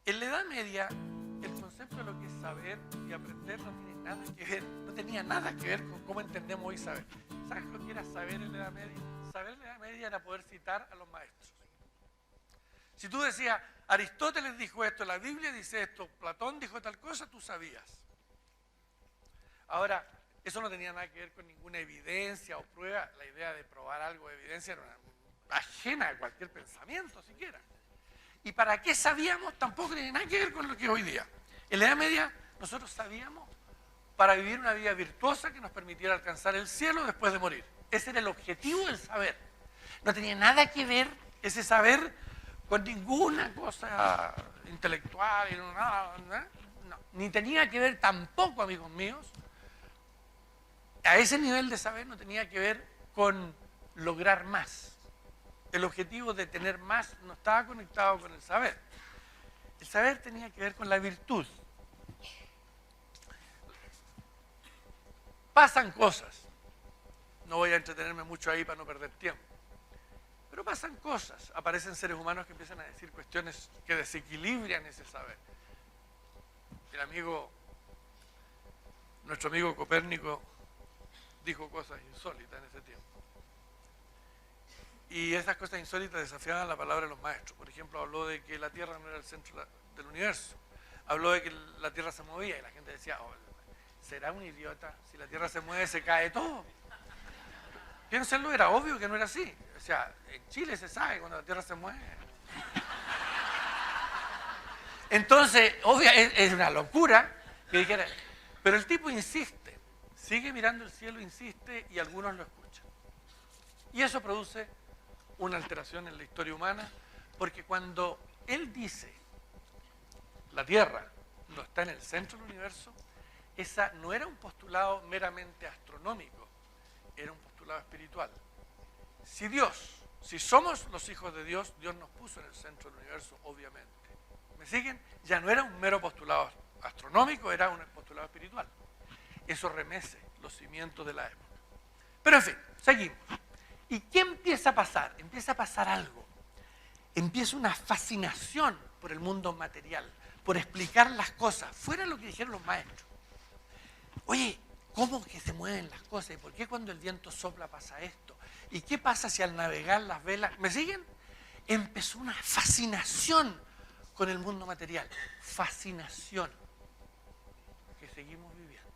En la Edad Media, el concepto de lo que es saber y aprender no tiene nada que ver, no tenía nada que ver con cómo entendemos hoy saber. ¿Sabes lo que era saber en la Edad Media? Saber en la Edad Media era poder citar a los maestros. Si tú decías, Aristóteles dijo esto, la Biblia dice esto, Platón dijo tal cosa, tú sabías. Ahora, eso no tenía nada que ver con ninguna evidencia o prueba. La idea de probar algo de evidencia era ajena a cualquier pensamiento siquiera. ¿Y para qué sabíamos? Tampoco tiene nada que ver con lo que es hoy día. En la Edad Media nosotros sabíamos para vivir una vida virtuosa que nos permitiera alcanzar el cielo después de morir. Ese era el objetivo del saber. No tenía nada que ver ese saber con ninguna cosa intelectual, no, ni tenía que ver tampoco, amigos míos, a ese nivel de saber no tenía que ver con lograr más. El objetivo de tener más no estaba conectado con el saber. El saber tenía que ver con la virtud. Pasan cosas. No voy a entretenerme mucho ahí para no perder tiempo. Pero pasan cosas. Aparecen seres humanos que empiezan a decir cuestiones que desequilibran ese saber. Nuestro amigo Copérnico dijo cosas insólitas en ese tiempo. Y esas cosas insólitas desafiaban la palabra de los maestros. Por ejemplo, habló de que la Tierra no era el centro del universo. Habló de que la Tierra se movía y la gente decía, oh, ¿será un idiota? Si la Tierra se mueve, se cae todo. Piénsenlo, era obvio que no era así. O sea, en Chile se sabe cuando la Tierra se mueve. Entonces, obvio, es una locura que dijera. Pero el tipo insiste, sigue mirando el cielo, insiste, y algunos lo escuchan. Y eso produce una alteración en la historia humana, porque cuando él dice la Tierra no está en el centro del universo, esa no era un postulado meramente astronómico, era un postulado espiritual. Si somos los hijos de Dios, Dios nos puso en el centro del universo, obviamente. ¿Me siguen? Ya no era un mero postulado astronómico, era un postulado espiritual. Eso remece los cimientos de la época. Pero en fin, seguimos. ¿Y qué empieza a pasar? Empieza a pasar algo. Empieza una fascinación por el mundo material, por explicar las cosas, fuera de lo que dijeron los maestros. Oye, ¿cómo que se mueven las cosas? ¿Y por qué cuando el viento sopla pasa esto? ¿Y qué pasa si al navegar las velas... ¿Me siguen? Empezó una fascinación con el mundo material. Fascinación que seguimos viviendo.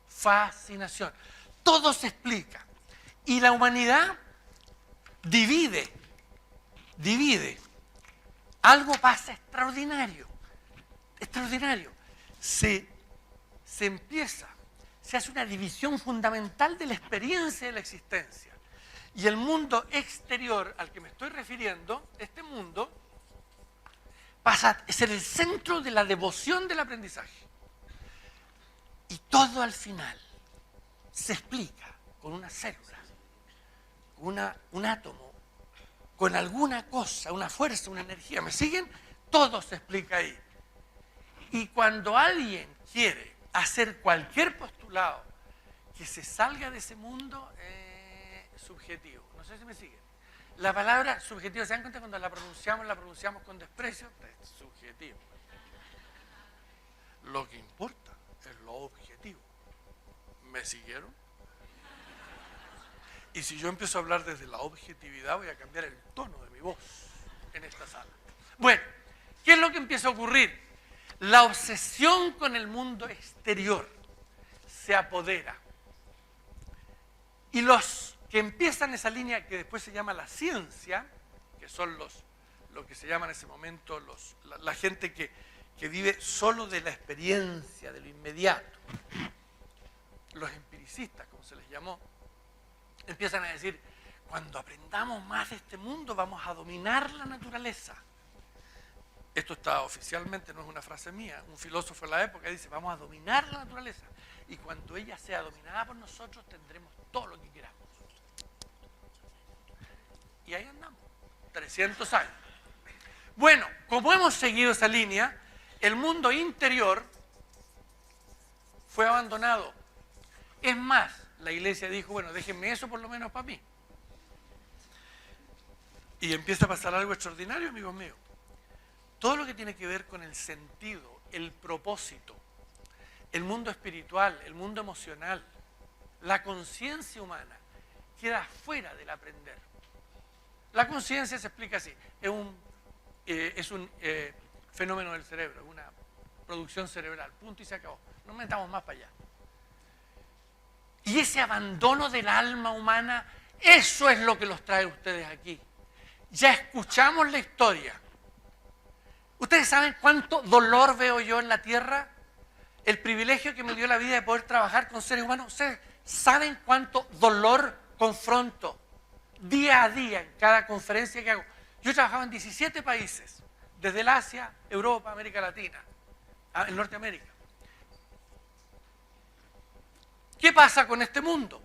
Fascinación. Todo se explica. Y la humanidad divide. Algo pasa extraordinario. Extraordinario. Se hace una división fundamental de la experiencia de la existencia. Y el mundo exterior al que me estoy refiriendo, este mundo, pasa a ser el centro de la devoción del aprendizaje. Y todo al final se explica con una célula, un átomo, con alguna cosa, una fuerza, una energía. ¿Me siguen? Todo se explica ahí. Y cuando alguien quiere hacer cualquier postulado que se salga de ese mundo, subjetivo. No sé si me siguen. La palabra subjetivo, ¿se dan cuenta cuando la pronunciamos con desprecio? Es subjetivo. Lo que importa es lo objetivo. ¿Me siguieron? Y si yo empiezo a hablar desde la objetividad, voy a cambiar el tono de mi voz en esta sala. Bueno, ¿qué es lo que empieza a ocurrir? La obsesión con el mundo exterior se apodera. Y los que empiezan esa línea que después se llama la ciencia, que son lo que se llama en ese momento la gente que vive solo de la experiencia, de lo inmediato, los empiricistas, como se les llamó, empiezan a decir, cuando aprendamos más de este mundo vamos a dominar la naturaleza. Esto está oficialmente, no es una frase mía, un filósofo de la época dice, vamos a dominar la naturaleza y cuando ella sea dominada por nosotros tendremos todo lo que queramos. Y ahí andamos, 300 años. Bueno, como hemos seguido esa línea, el mundo interior fue abandonado. Es más, la iglesia dijo, bueno, déjenme eso por lo menos para mí. Y empieza a pasar algo extraordinario, amigos míos. todo lo que tiene que ver con el sentido, el propósito, el mundo espiritual, el mundo emocional, la conciencia humana, queda fuera del aprender. La conciencia se explica así, es un fenómeno del cerebro, una producción cerebral, punto y se acabó. No metamos más para allá. Y ese abandono del alma humana, eso es lo que los trae ustedes aquí. Ya escuchamos la historia. ¿Ustedes saben cuánto dolor veo yo en la tierra? El privilegio que me dio la vida de poder trabajar con seres humanos. ¿Ustedes saben cuánto dolor confronto día a día en cada conferencia que hago? Yo he trabajado en 17 países, desde el Asia, Europa, América Latina, en Norteamérica. ¿Qué pasa con este mundo?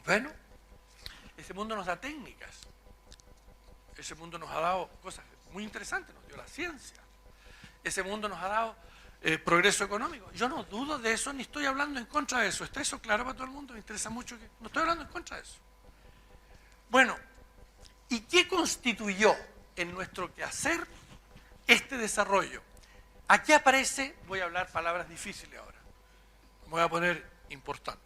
Bueno, ese mundo nos da técnicas. Ese mundo nos ha dado cosas muy interesantes, nos dio la ciencia. Ese mundo nos ha dado progreso económico. Yo no dudo de eso, ni estoy hablando en contra de eso. ¿Está eso claro para todo el mundo? Me interesa mucho que... No estoy hablando en contra de eso. Bueno, ¿y qué constituyó en nuestro quehacer este desarrollo? Aquí aparece, voy a hablar palabras difíciles ahora. Me voy a poner importante.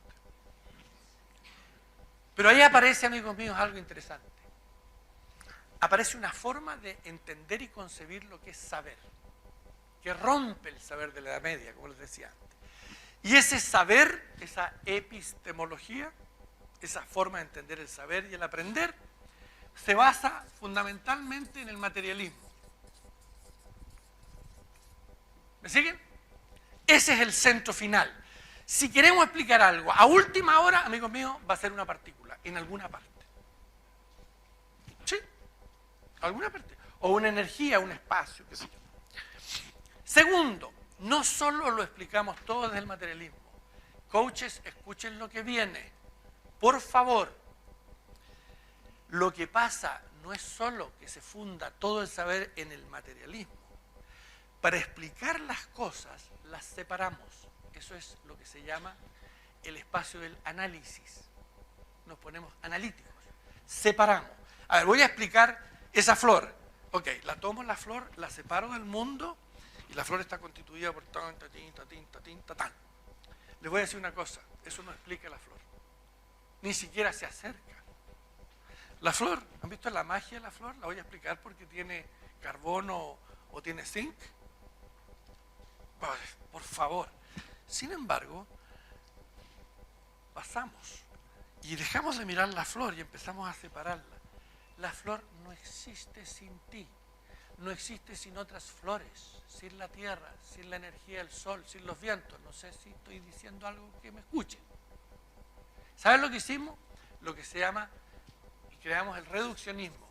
Pero ahí aparece, amigos míos, algo interesante. Aparece una forma de entender y concebir lo que es saber, que rompe el saber de la Edad Media, como les decía antes. Y ese saber, esa epistemología, esa forma de entender el saber y el aprender, se basa fundamentalmente en el materialismo. ¿Me siguen? Ese es el centro final. Si queremos explicar algo a última hora, amigos míos, va a ser una partícula, en alguna parte. ¿Sí? Alguna parte. O una energía, un espacio, qué sé yo. Segundo, no solo lo explicamos todo desde el materialismo. Coaches, escuchen lo que viene. Por favor. Lo que pasa no es solo que se funda todo el saber en el materialismo. Para explicar las cosas, las separamos. Eso es lo que se llama el espacio del análisis. Nos ponemos analíticos. Separamos. A ver, voy a explicar esa flor. Ok, la tomo la flor, la separo del mundo y la flor está constituida por tan, tatín, tatín, tatín, tatán. Les voy a decir una cosa, eso no explica la flor. Ni siquiera se acerca. La flor, ¿han visto la magia de la flor? La voy a explicar porque tiene carbono o tiene zinc. Por favor. Sin embargo, pasamos y dejamos de mirar la flor y empezamos a separarla. La flor no existe sin ti, no existe sin otras flores, sin la tierra, sin la energía del sol, sin los vientos. No sé si estoy diciendo algo que me escuchen. ¿Saben lo que hicimos? Lo que se llama, y creamos el reduccionismo.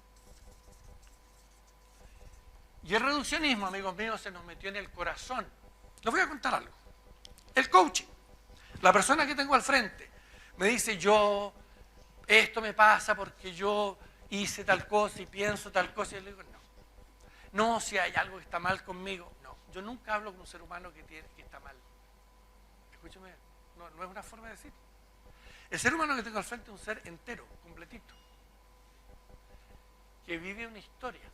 Y el reduccionismo, amigos míos, se nos metió en el corazón. Les voy a contar algo. El coaching, la persona que tengo al frente, me dice esto me pasa porque yo hice tal cosa y pienso tal cosa. Y yo le digo, no, si hay algo que está mal conmigo. No, yo nunca hablo con un ser humano que está mal. Escúcheme, no es una forma de decir. El ser humano que tengo al frente es un ser entero, completito, que vive una historia.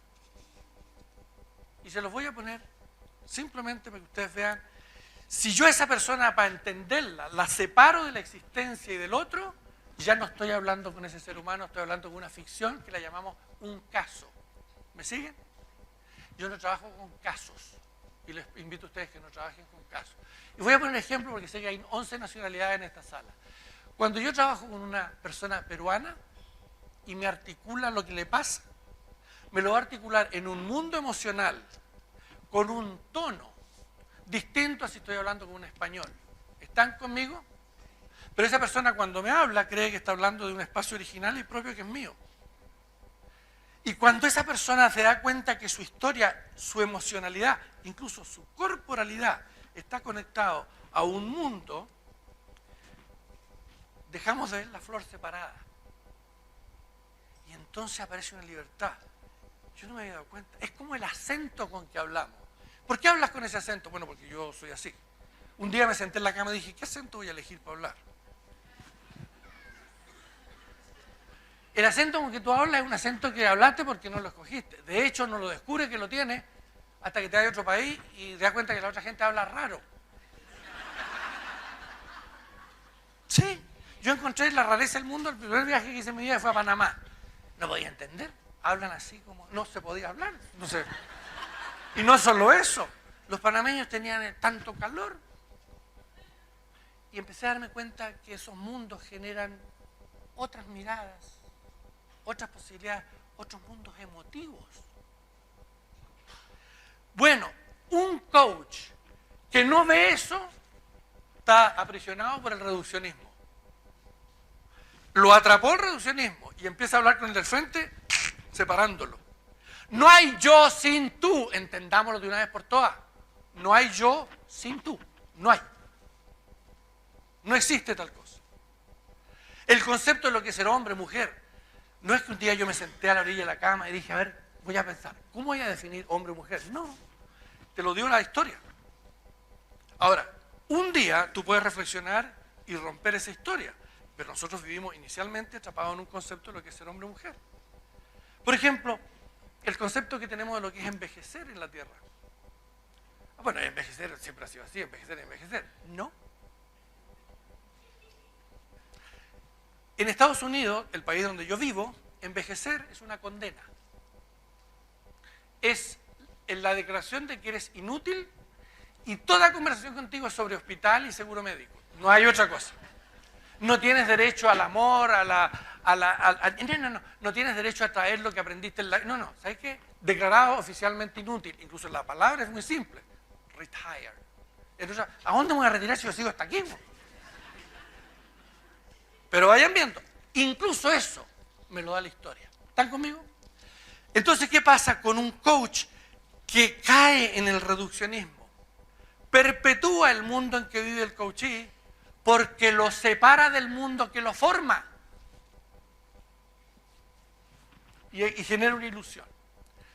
Y se los voy a poner simplemente para que ustedes vean. Si yo a esa persona, para entenderla, la separo de la existencia y del otro, ya no estoy hablando con ese ser humano, estoy hablando con una ficción que la llamamos un caso. ¿Me siguen? Yo no trabajo con casos y les invito a ustedes que no trabajen con casos. Y voy a poner un ejemplo porque sé que hay 11 nacionalidades en esta sala. Cuando yo trabajo con una persona peruana y me articula lo que le pasa, me lo va a articular en un mundo emocional con un tono distinto a si estoy hablando con un español. ¿Están conmigo? Pero esa persona cuando me habla cree que está hablando de un espacio original y propio que es mío. Y cuando esa persona se da cuenta que su historia, su emocionalidad, incluso su corporalidad está conectado a un mundo, dejamos de ver la flor separada. Y entonces aparece una libertad. Yo no me había dado cuenta. Es como el acento con que hablamos. ¿Por qué hablas con ese acento? Bueno, porque yo soy así. Un día me senté en la cama y dije, ¿qué acento voy a elegir para hablar? El acento con que tú hablas es un acento que hablaste porque no lo escogiste. De hecho, no lo descubres que lo tienes hasta que te vas a otro país y te das cuenta que la otra gente habla raro. Sí, yo encontré la rareza del mundo. El primer viaje que hice en mi vida fue a Panamá. No podía entender. Hablan así como no se podía hablar. No sé. Y no solo eso. Los panameños tenían tanto calor. Y empecé a darme cuenta que esos mundos generan otras miradas, otras posibilidades, otros mundos emotivos. Bueno, un coach que no ve eso está aprisionado por el reduccionismo. Lo atrapó el reduccionismo y empieza a hablar con el del frente separándolo. No hay yo sin tú, entendámoslo de una vez por todas. No hay yo sin tú, no hay. No existe tal cosa. El concepto de lo que es ser hombre, mujer, no es que un día yo me senté a la orilla de la cama y dije, a ver, voy a pensar, ¿cómo voy a definir hombre o mujer? No, te lo dio la historia. Ahora, un día tú puedes reflexionar y romper esa historia, pero nosotros vivimos inicialmente atrapados en un concepto de lo que es ser hombre o mujer. Por ejemplo, el concepto que tenemos de lo que es envejecer en la Tierra. Bueno, envejecer siempre ha sido así, envejecer, envejecer. No. En Estados Unidos, el país donde yo vivo, envejecer es una condena. Es en la declaración de que eres inútil y toda conversación contigo es sobre hospital y seguro médico. No hay otra cosa. No tienes derecho al amor, no tienes derecho a traer lo que aprendiste en la... No, ¿sabes qué? Declarado oficialmente inútil. Incluso la palabra es muy simple. Retire. Entonces, ¿a dónde me voy a retirar si yo sigo hasta aquí? Pero vayan viendo, incluso eso me lo da la historia. ¿Están conmigo? Entonces, ¿qué pasa con un coach que cae en el reduccionismo? Perpetúa el mundo en que vive el coachee porque lo separa del mundo que lo forma. Y genera una ilusión.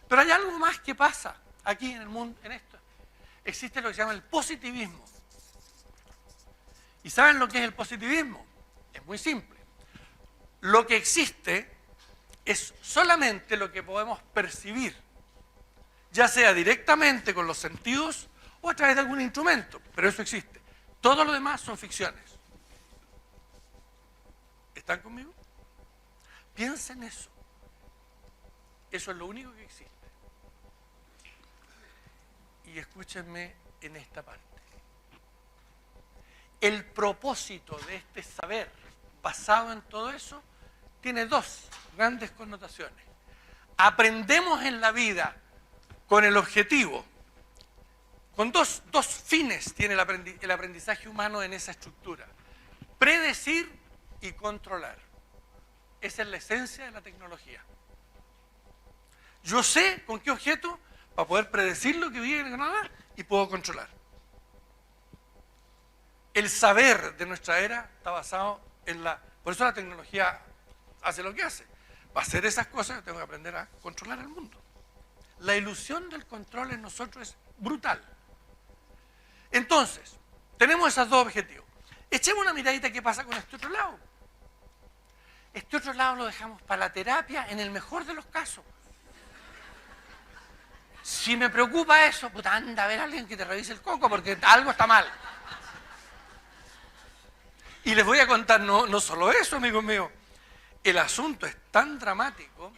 Pero hay algo más que pasa aquí en el mundo, en esto. Existe lo que se llama el positivismo. ¿Y saben lo que es el positivismo? Es muy simple. Lo que existe es solamente lo que podemos percibir, ya sea directamente con los sentidos o a través de algún instrumento, pero eso existe. Todo lo demás son ficciones. ¿Están conmigo? Piensen eso. Eso es lo único que existe. Y escúchenme en esta parte. El propósito de este saber basado en todo eso tiene dos grandes connotaciones. Aprendemos en la vida con el objetivo, con dos fines tiene el aprendizaje humano en esa estructura. Predecir y controlar. Esa es la esencia de la tecnología. Yo sé con qué objeto para poder predecir lo que viene en Canadá y puedo controlar. El saber de nuestra era está basado en la... Por eso la tecnología hace lo que hace. Para hacer esas cosas yo tengo que aprender a controlar el mundo. La ilusión del control en nosotros es brutal. Entonces, tenemos esos dos objetivos. Echemos una miradita qué pasa con este otro lado. Este otro lado lo dejamos para la terapia en el mejor de los casos. Si me preocupa eso, puta, anda a ver a alguien que te revise el coco porque algo está mal. Y les voy a contar, no solo eso, amigos míos. El asunto es tan dramático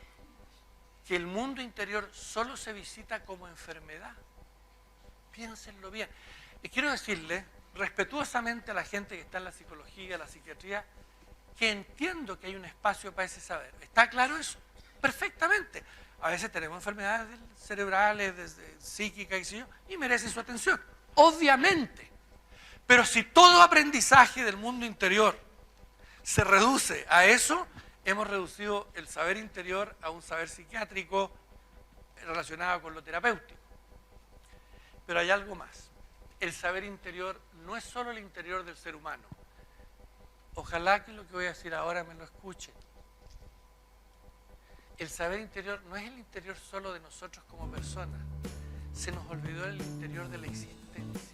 que el mundo interior solo se visita como enfermedad. Piénsenlo bien. Y quiero decirles, respetuosamente a la gente que está en la psicología, la psiquiatría, que entiendo que hay un espacio para ese saber. ¿Está claro eso? Perfectamente. A veces tenemos enfermedades cerebrales, psíquicas y merecen su atención. Obviamente. Pero si todo aprendizaje del mundo interior se reduce a eso, hemos reducido el saber interior a un saber psiquiátrico relacionado con lo terapéutico. Pero hay algo más. El saber interior no es solo el interior del ser humano. Ojalá que lo que voy a decir ahora me lo escuchen. El saber interior no es el interior solo de nosotros como personas. Se nos olvidó el interior de la existencia.